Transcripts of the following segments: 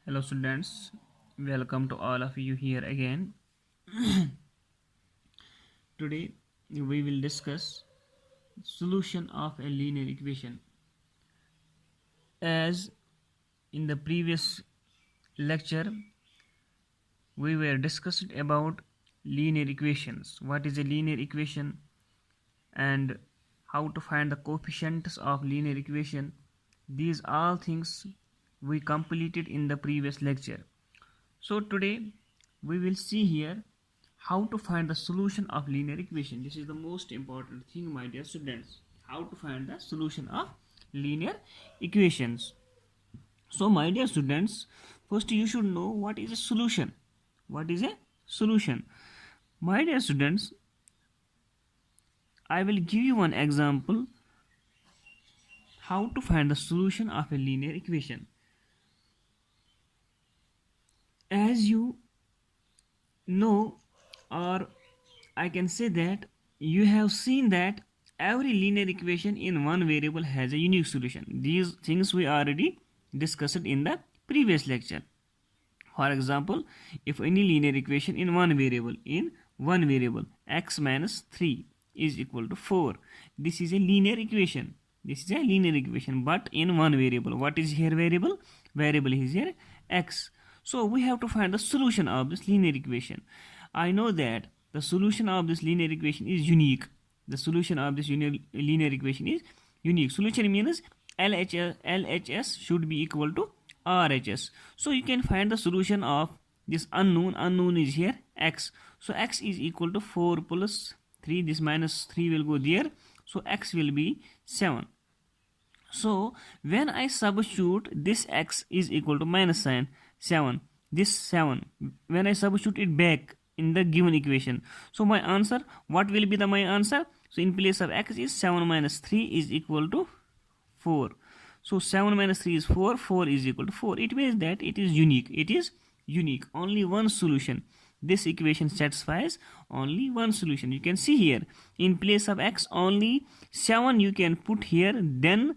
Hello students, welcome to all of you here again. Today we will discuss solution of a linear equation. As in the previous lecture we were discussing about linear equations. What is a linear equation and how to find the coefficients of linear equation. These all things we completed in the previous lecture. So today we will see here how to find the solution of linear equation. This is the most important thing, my dear students. How to find the solution of linear equations. So my dear students, first you should know what is a solution. What is a solution? My dear students, I will give you one example how to find the solution of a linear equation. As you know, or I can say that you have seen that every linear equation in one variable has a unique solution. These things we already discussed in the previous lecture. For example, if any linear equation in one variable x minus 3 is equal to 4, this is a linear equation. This is a linear equation, but in one variable. What is here variable? Variable is here x. So we have to find the solution of this linear equation. I know that the solution of this linear equation is unique. The solution of this linear equation is unique. Solution means LHS should be equal to RHS. So you can find the solution of this unknown. Unknown is here x. So x is equal to 4 plus 3. This minus 3 will go there. So x will be 7. So when I substitute this x is equal to minus sign 7, this 7, when I substitute it back in the given equation, so my answer, what will be my answer? So in place of x is 7 minus 3 is equal to 4. So 7 minus 3 is 4, 4 is equal to 4. It means that it is unique. It is unique. Only one solution. This equation satisfies only one solution. You can see here, in place of x only 7 you can put here, then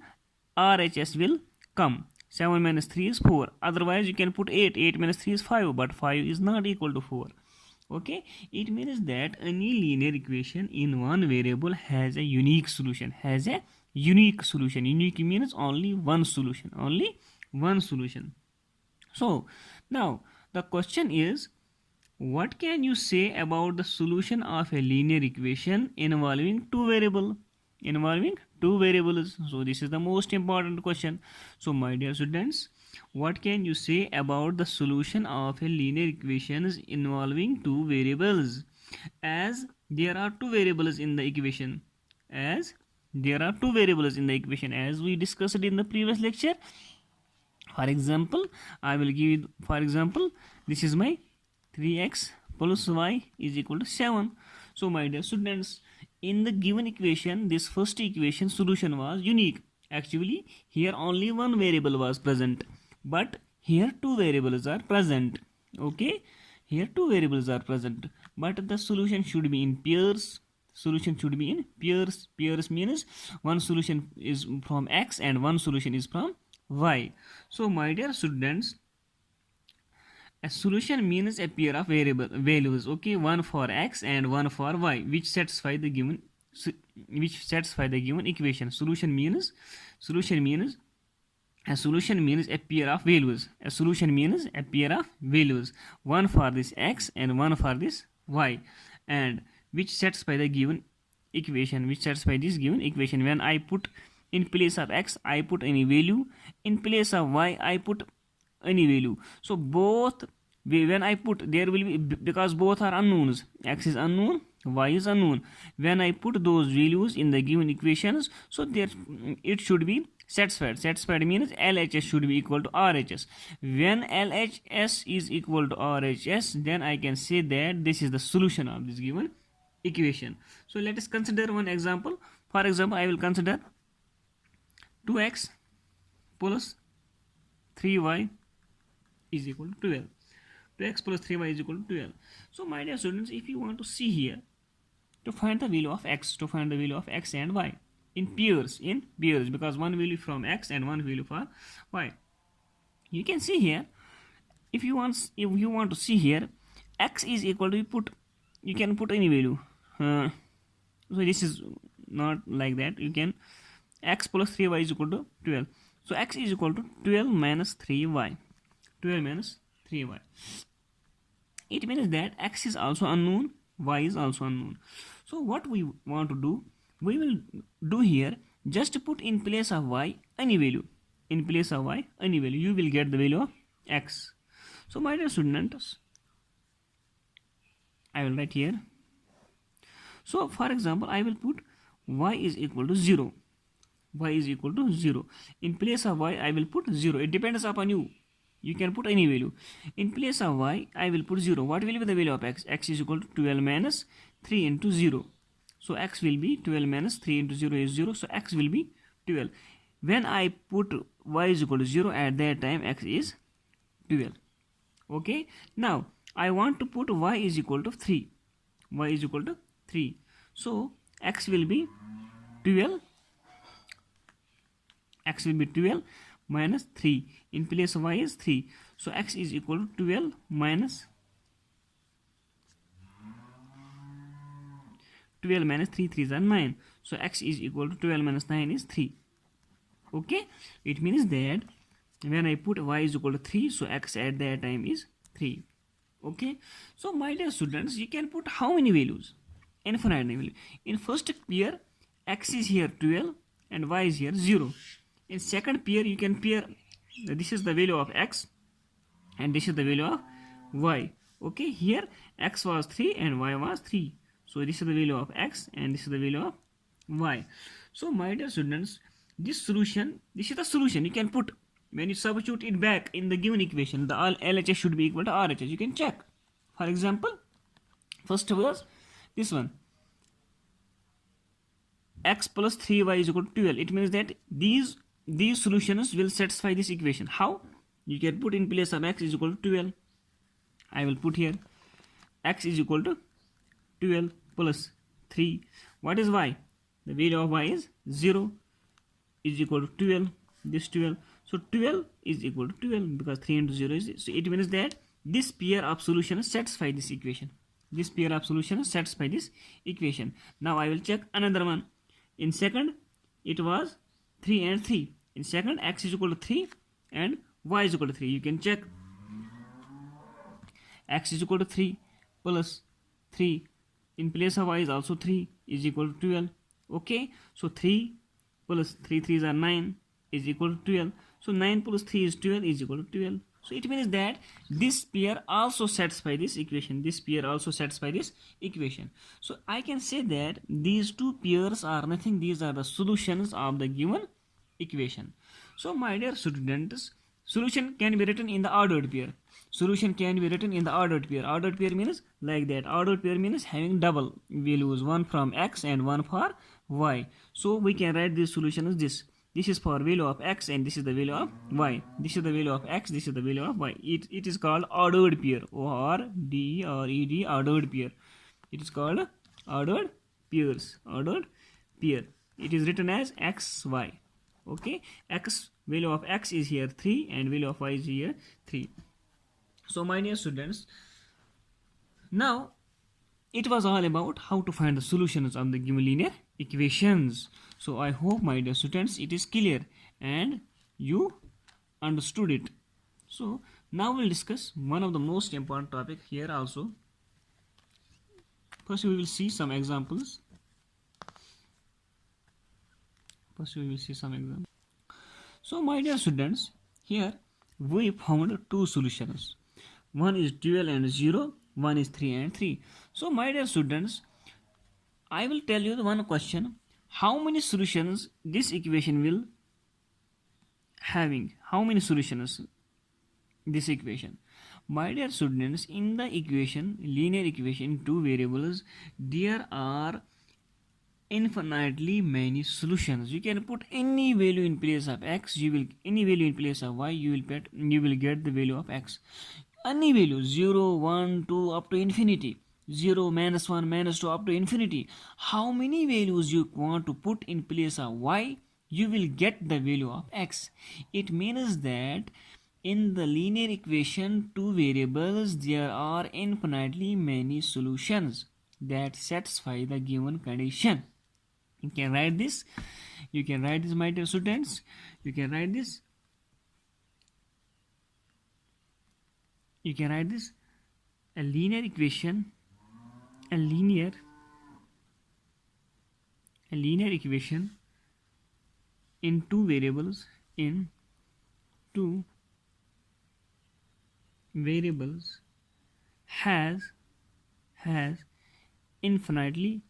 RHS will come. 7 minus 3 is 4. Otherwise you can put 8. 8 minus 3 is 5, but 5 is not equal to 4. Okay, it means that any linear equation in one variable has a unique solution. Unique means only one solution. So now the question is, what can you say about the solution of a linear equation involving two variables? So this is the most important question. So my dear students, what can you say about the solution of a linear equations involving two variables? As there are two variables in the equation, as we discussed in the previous lecture. For example, I will give you, for example, this is my 3x plus y is equal to 7. So my dear students, in the given equation, this first equation solution was unique. Actually, here only one variable was present, but here two variables are present. Okay, here two variables are present, but the solution should be in pairs. Pairs means one solution is from x and one solution is from y. So my dear students, a solution means a pair of variable values, okay, one for x and one for y, which satisfy the given equation. Solution means a pair of values. One for this x and one for this y, and which satisfy the given equation. When I put in place of x, I put any value. In place of y, I put any value. So both, when I put, there will be, because both are unknowns, x is unknown, y is unknown. When I put those values in the given equations, so there it should be satisfied means LHS should be equal to RHS. When LHS is equal to RHS, then I can say that this is the solution of this given equation. So let us consider one example. For example, I will consider 2x plus 3y is equal to 12. 2x plus 3y is equal to 12. So my dear students, if you want to see here, to find the value of x and y in pairs, because one value from x and one value for y, you can see here if you want to see here, x is equal to, you can put any value. So this is not like that. You can x plus 3y is equal to 12. So x is equal to 12 minus 3y. 12 minus 3y. It means that x is also unknown, y is also unknown. So what we want to do, we will do here, just put in place of y any value. In place of y any value, you will get the value of x. So my dear students, I will write here. So for example, I will put y is equal to 0. Y is equal to 0. In place of y, I will put 0. It depends upon you. You can put any value. In place of y, I will put 0. What will be the value of x? X is equal to 12 minus 3 into 0. So x will be 12 minus 3 into 0 is 0. So x will be 12. When I put y is equal to 0, at that time x is 12. Okay. Now I want to put y is equal to 3. Y is equal to 3. So x will be 12. X will be 12 minus 3. In place of y is 3. So x is equal to 12 minus 12 minus 3. 3 is 9. So x is equal to 12 minus 9 is 3. Okay. It means that when I put y is equal to 3, so x at that time is 3. Okay. So my dear students, you can put how many values? Infinite value. In first pair, x is here 12 and y is here 0. In second pair, you can pair, this is the value of x and this is the value of y. Okay, here x was 3 and y was 3. So this is the value of x and this is the value of y. So my dear students, this is the solution you can put. When you substitute it back in the given equation, the LHS should be equal to RHS. You can check. For example, first was this one. X plus 3y is equal to 12. It means that these solutions will satisfy this equation. How? You can put in place of x is equal to 12. I will put here x is equal to 12 plus 3. What is y? The value of y is 0 is equal to 12. This 12. So 12 is equal to 12 because 3 into 0 is. So it means that this pair of solutions satisfy this equation. This pair of solutions satisfy this equation. Now I will check another one. In second, it was 3 and 3. In second, x is equal to 3 and y is equal to 3. You can check. X is equal to 3 plus 3. In place of y is also 3 is equal to 12. Okay. So 3 plus 3 3s are 9 is equal to 12. So 9 plus 3 is 12 is equal to 12. So it means that this pair also satisfy this equation. This pair also satisfy this equation. So I can say that these two pairs are nothing. These are the solutions of the given equation. So my dear students, solution can be written in the ordered pair. Solution can be written in the ordered pair. Ordered pair means like that. Ordered pair means having double values, one from x and one for y. So we can write this solution as this. This is for value of x and this is the value of y. This is the value of x, this is the value of y. It is called ordered pair. O-R-D-R-E-D, ordered pair. It is called ordered pairs. Ordered pair. It is written as x, y. Okay. X, value of x is here 3 and value of y is here 3. So my dear students, now it was all about how to find the solutions of the given linear equations. So I hope my dear students it is clear and you understood it. So now we'll discuss one of the most important topic here also. First we will see some examples. So my dear students, here we found two solutions. One is 12 and 0, one is 3 and 3. So my dear students, I will tell you the one question. How many solutions this equation will having? How many solutions this equation? My dear students, in the equation, linear equation, two variables, there are infinitely many solutions. You can put any value in place of x, any value in place of y, you will get the value of x. Any value 0, 1, 2 up to infinity. 0, minus 1, minus 2 up to infinity. How many values you want to put in place of y, you will get the value of x. It means that In the linear equation, two variables, there are infinitely many solutions that satisfy the given condition. You can write this. You can write this, my dear students. You can write this. You can write this. A linear equation. A linear equation in two variables. In two variables has infinitely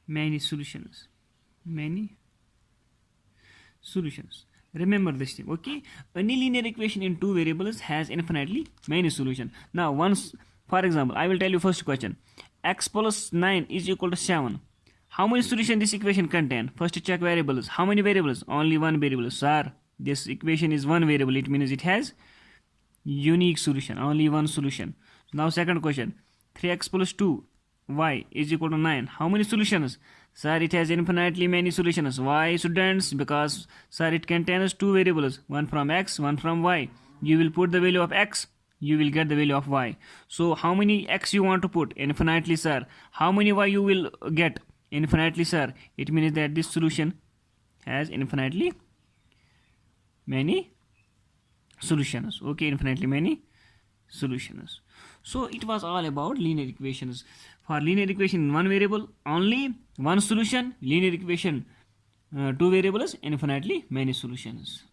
many solutions. Remember this thing, okay? Any linear equation in two variables has infinitely many solutions. Now once, for example, I will tell you first question. X plus 9 is equal to 7. How many solutions this equation contain? First check variables. How many variables? Only one variable. Sir, this equation is one variable. It means it has unique solution. Only one solution. Now second question. 3x plus 2y is equal to 9. How many solutions? Sir, it has infinitely many solutions. Why, students? Because, sir, it contains two variables. One from x, one from y. You will put the value of x. You will get the value of y. So how many x you want to put? Infinitely, sir. How many y you will get? Infinitely, sir. It means that this solution has infinitely many solutions. Okay, infinitely many solutions. So it was all about linear equations. For linear equation in one variable, only one solution. Linear equation two variables, infinitely many solutions.